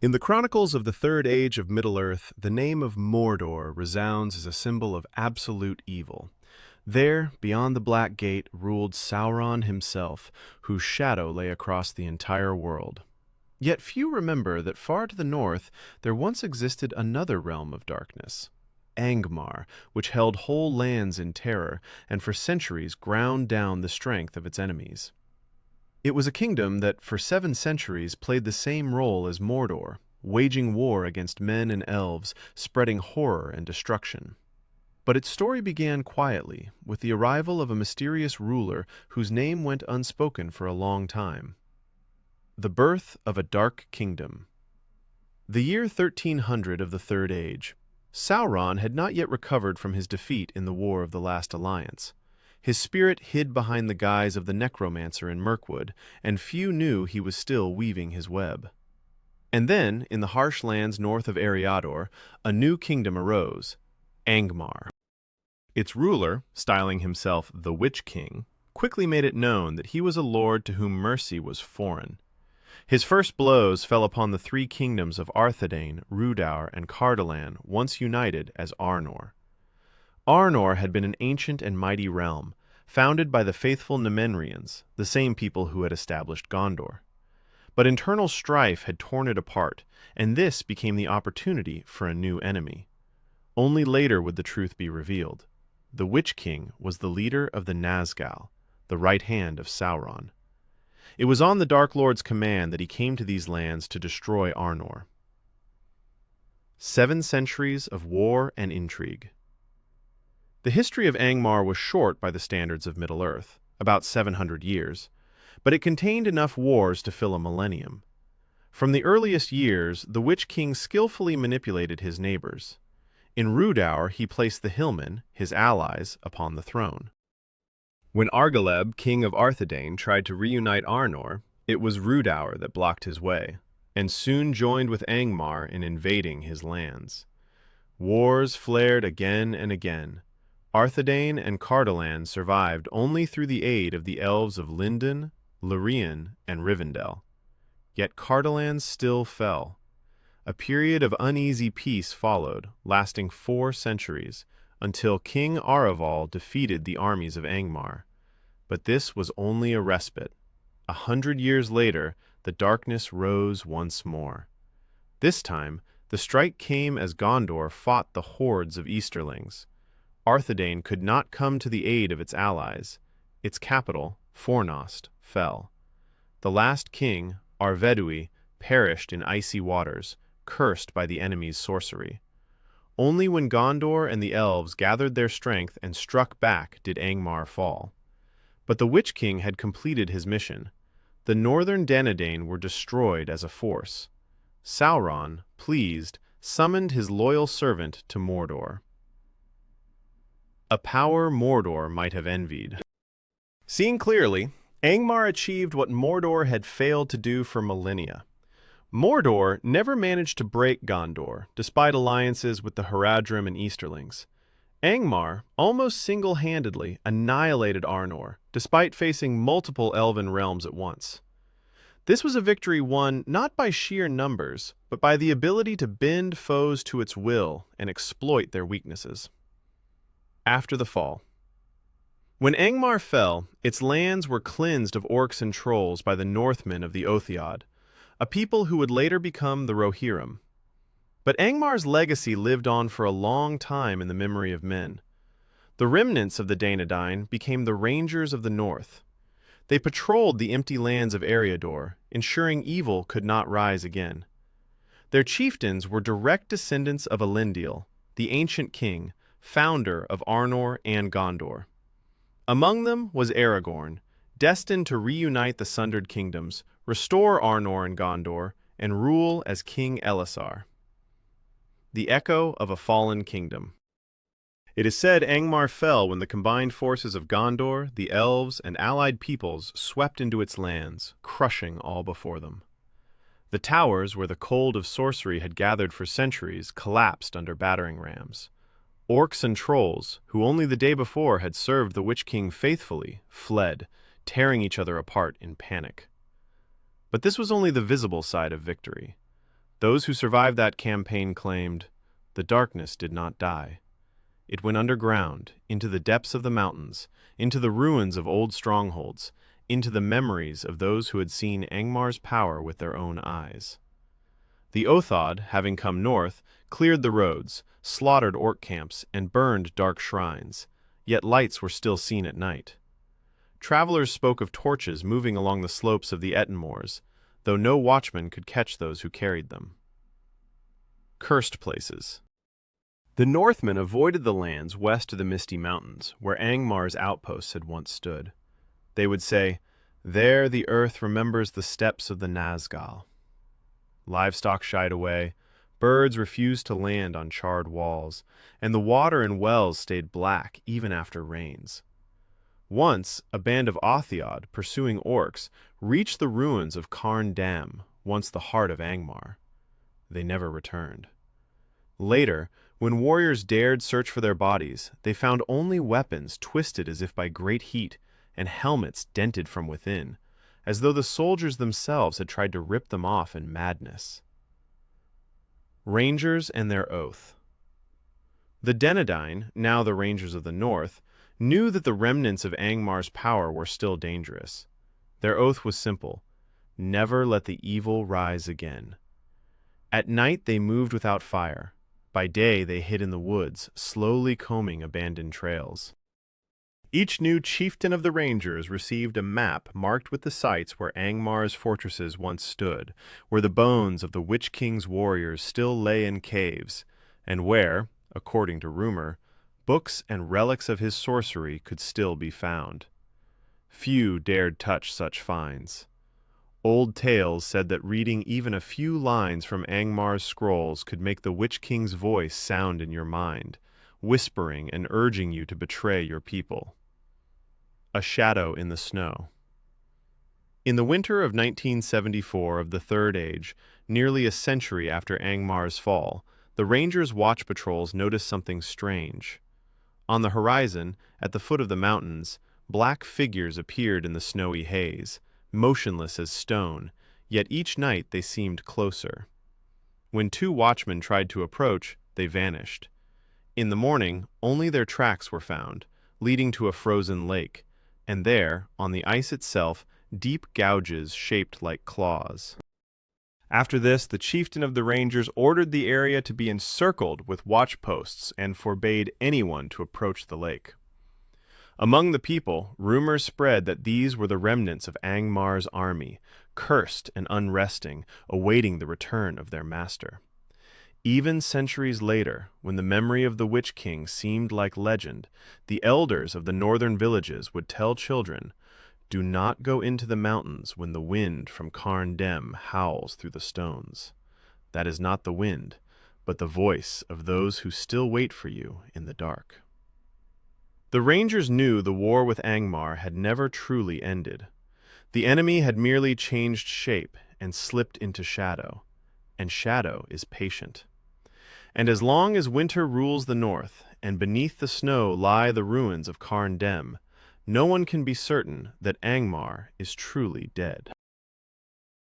In the chronicles of the Third Age of Middle-earth, the name of Mordor resounds as a symbol of absolute evil. There, beyond the Black Gate, ruled Sauron himself, whose shadow lay across the entire world. Yet few remember that far to the north there once existed another realm of darkness, Angmar, which held whole lands in terror and for centuries ground down the strength of its enemies. It was a kingdom that for 7 centuries played the same role as Mordor, waging war against men and elves, spreading horror and destruction. But its story began quietly, with the arrival of a mysterious ruler whose name went unspoken for a long time. The birth of a dark kingdom. The year 1300 of the Third Age. Sauron had not yet recovered from his defeat in the War of the Last Alliance. His spirit hid behind the guise of the necromancer in Mirkwood, and few knew he was still weaving his web. And then, in the harsh lands north of Eriador, a new kingdom arose, Angmar. Its ruler, styling himself the Witch King, quickly made it known that he was a lord to whom mercy was foreign. His first blows fell upon the 3 kingdoms of Arthedain, Rhudaur, and Cardolan, once united as Arnor. Arnor had been an ancient and mighty realm, founded by the faithful Numenorians, the same people who had established Gondor. But internal strife had torn it apart, and this became the opportunity for a new enemy. Only later would the truth be revealed. The Witch King was the leader of the Nazgûl, the right hand of Sauron. It was on the Dark Lord's command that he came to these lands to destroy Arnor. 7 centuries of war and intrigue. The history of Angmar was short by the standards of Middle-earth, about 700 years, but it contained enough wars to fill a millennium. From the earliest years, the Witch King skillfully manipulated his neighbors. In Rhudaur, he placed the Hillmen, his allies, upon the throne. When Argaleb, king of Arthedain, tried to reunite Arnor, it was Rhudaur that blocked his way, and soon joined with Angmar in invading his lands. Wars flared again and again. Arthedain and Cardolan survived only through the aid of the elves of Lindon, Lorien, and Rivendell. Yet Cardolan still fell. A period of uneasy peace followed, lasting 4 centuries, until King Araval defeated the armies of Angmar. But this was only a respite. 100 years later, the darkness rose once more. This time, the strike came as Gondor fought the hordes of Easterlings. Arthedain could not come to the aid of its allies. Its capital, Fornost, fell. The last king, Arvedui, perished in icy waters, cursed by the enemy's sorcery. Only when Gondor and the elves gathered their strength and struck back did Angmar fall. But the Witch King had completed his mission. The northern Danadain were destroyed as a force. Sauron, pleased, summoned his loyal servant to Mordor. A power Mordor might have envied. Seeing clearly, Angmar achieved what Mordor had failed to do for millennia. Mordor never managed to break Gondor, despite alliances with the Haradrim and Easterlings. Angmar almost single-handedly annihilated Arnor, despite facing multiple elven realms at once. This was a victory won not by sheer numbers, but by the ability to bend foes to its will and exploit their weaknesses. After the fall. When Angmar fell, its lands were cleansed of orcs and trolls by the Northmen of the Otheod, a people who would later become the Rohirrim. But Angmar's legacy lived on for a long time in the memory of men. The remnants of the Danadyne became the Rangers of the North. They patrolled the empty lands of Eriador, ensuring evil could not rise again. Their chieftains were direct descendants of Elendil, the ancient king, founder of Arnor and Gondor. Among them was Aragorn, destined to reunite the sundered kingdoms, restore Arnor and Gondor, and rule as King Elessar. The echo of a fallen kingdom. It is said Angmar fell when the combined forces of Gondor, the elves, and allied peoples swept into its lands, crushing all before them. The towers where the cold of sorcery had gathered for centuries collapsed under battering rams. Orcs and trolls, who only the day before had served the Witch King faithfully, fled, tearing each other apart in panic. But this was only the visible side of victory. Those who survived that campaign claimed, "The darkness did not die. It went underground, into the depths of the mountains, into the ruins of old strongholds, into the memories of those who had seen Angmar's power with their own eyes." The Othod, having come north, cleared the roads, slaughtered orc camps, and burned dark shrines, yet lights were still seen at night. Travelers spoke of torches moving along the slopes of the Ettenmoors, though no watchman could catch those who carried them. Cursed places. The Northmen avoided the lands west of the Misty Mountains, where Angmar's outposts had once stood. They would say, "There the earth remembers the steps of the Nazgûl." Livestock shied away, birds refused to land on charred walls, and the water in wells stayed black even after rains. Once, a band of Othiod, pursuing orcs, reached the ruins of Carn Dam, once the heart of Angmar. They never returned. Later, when warriors dared search for their bodies, they found only weapons twisted as if by great heat and helmets dented from within, as though the soldiers themselves had tried to rip them off in madness. Rangers and their oath. The Denadine, now the Rangers of the North, knew that the remnants of Angmar's power were still dangerous. Their oath was simple: never let the evil rise again. At night they moved without fire. By day they hid in the woods, slowly combing abandoned trails. Each new chieftain of the Rangers received a map marked with the sites where Angmar's fortresses once stood, where the bones of the Witch King's warriors still lay in caves, and where, according to rumor, books and relics of his sorcery could still be found. Few dared touch such finds. Old tales said that reading even a few lines from Angmar's scrolls could make the Witch King's voice sound in your mind, whispering and urging you to betray your people. A shadow in the snow. In the winter of 1974 of the Third Age, nearly a century after Angmar's fall, the Rangers' watch patrols noticed something strange. On the horizon, at the foot of the mountains, black figures appeared in the snowy haze, motionless as stone, yet each night they seemed closer. When two watchmen tried to approach, they vanished. In the morning, only their tracks were found, leading to a frozen lake, and there, on the ice itself, deep gouges shaped like claws. After this, the chieftain of the Rangers ordered the area to be encircled with watch posts and forbade anyone to approach the lake. Among the people, rumors spread that these were the remnants of Angmar's army, cursed and unresting, awaiting the return of their master. Even centuries later, when the memory of the Witch King seemed like legend, the elders of the northern villages would tell children, "Do not go into the mountains when the wind from Carn Dem howls through the stones. That is not the wind, but the voice of those who still wait for you in the dark." The Rangers knew the war with Angmar had never truly ended. The enemy had merely changed shape and slipped into shadow, and shadow is patient. And as long as winter rules the north, and beneath the snow lie the ruins of Carn Dem, no one can be certain that Angmar is truly dead.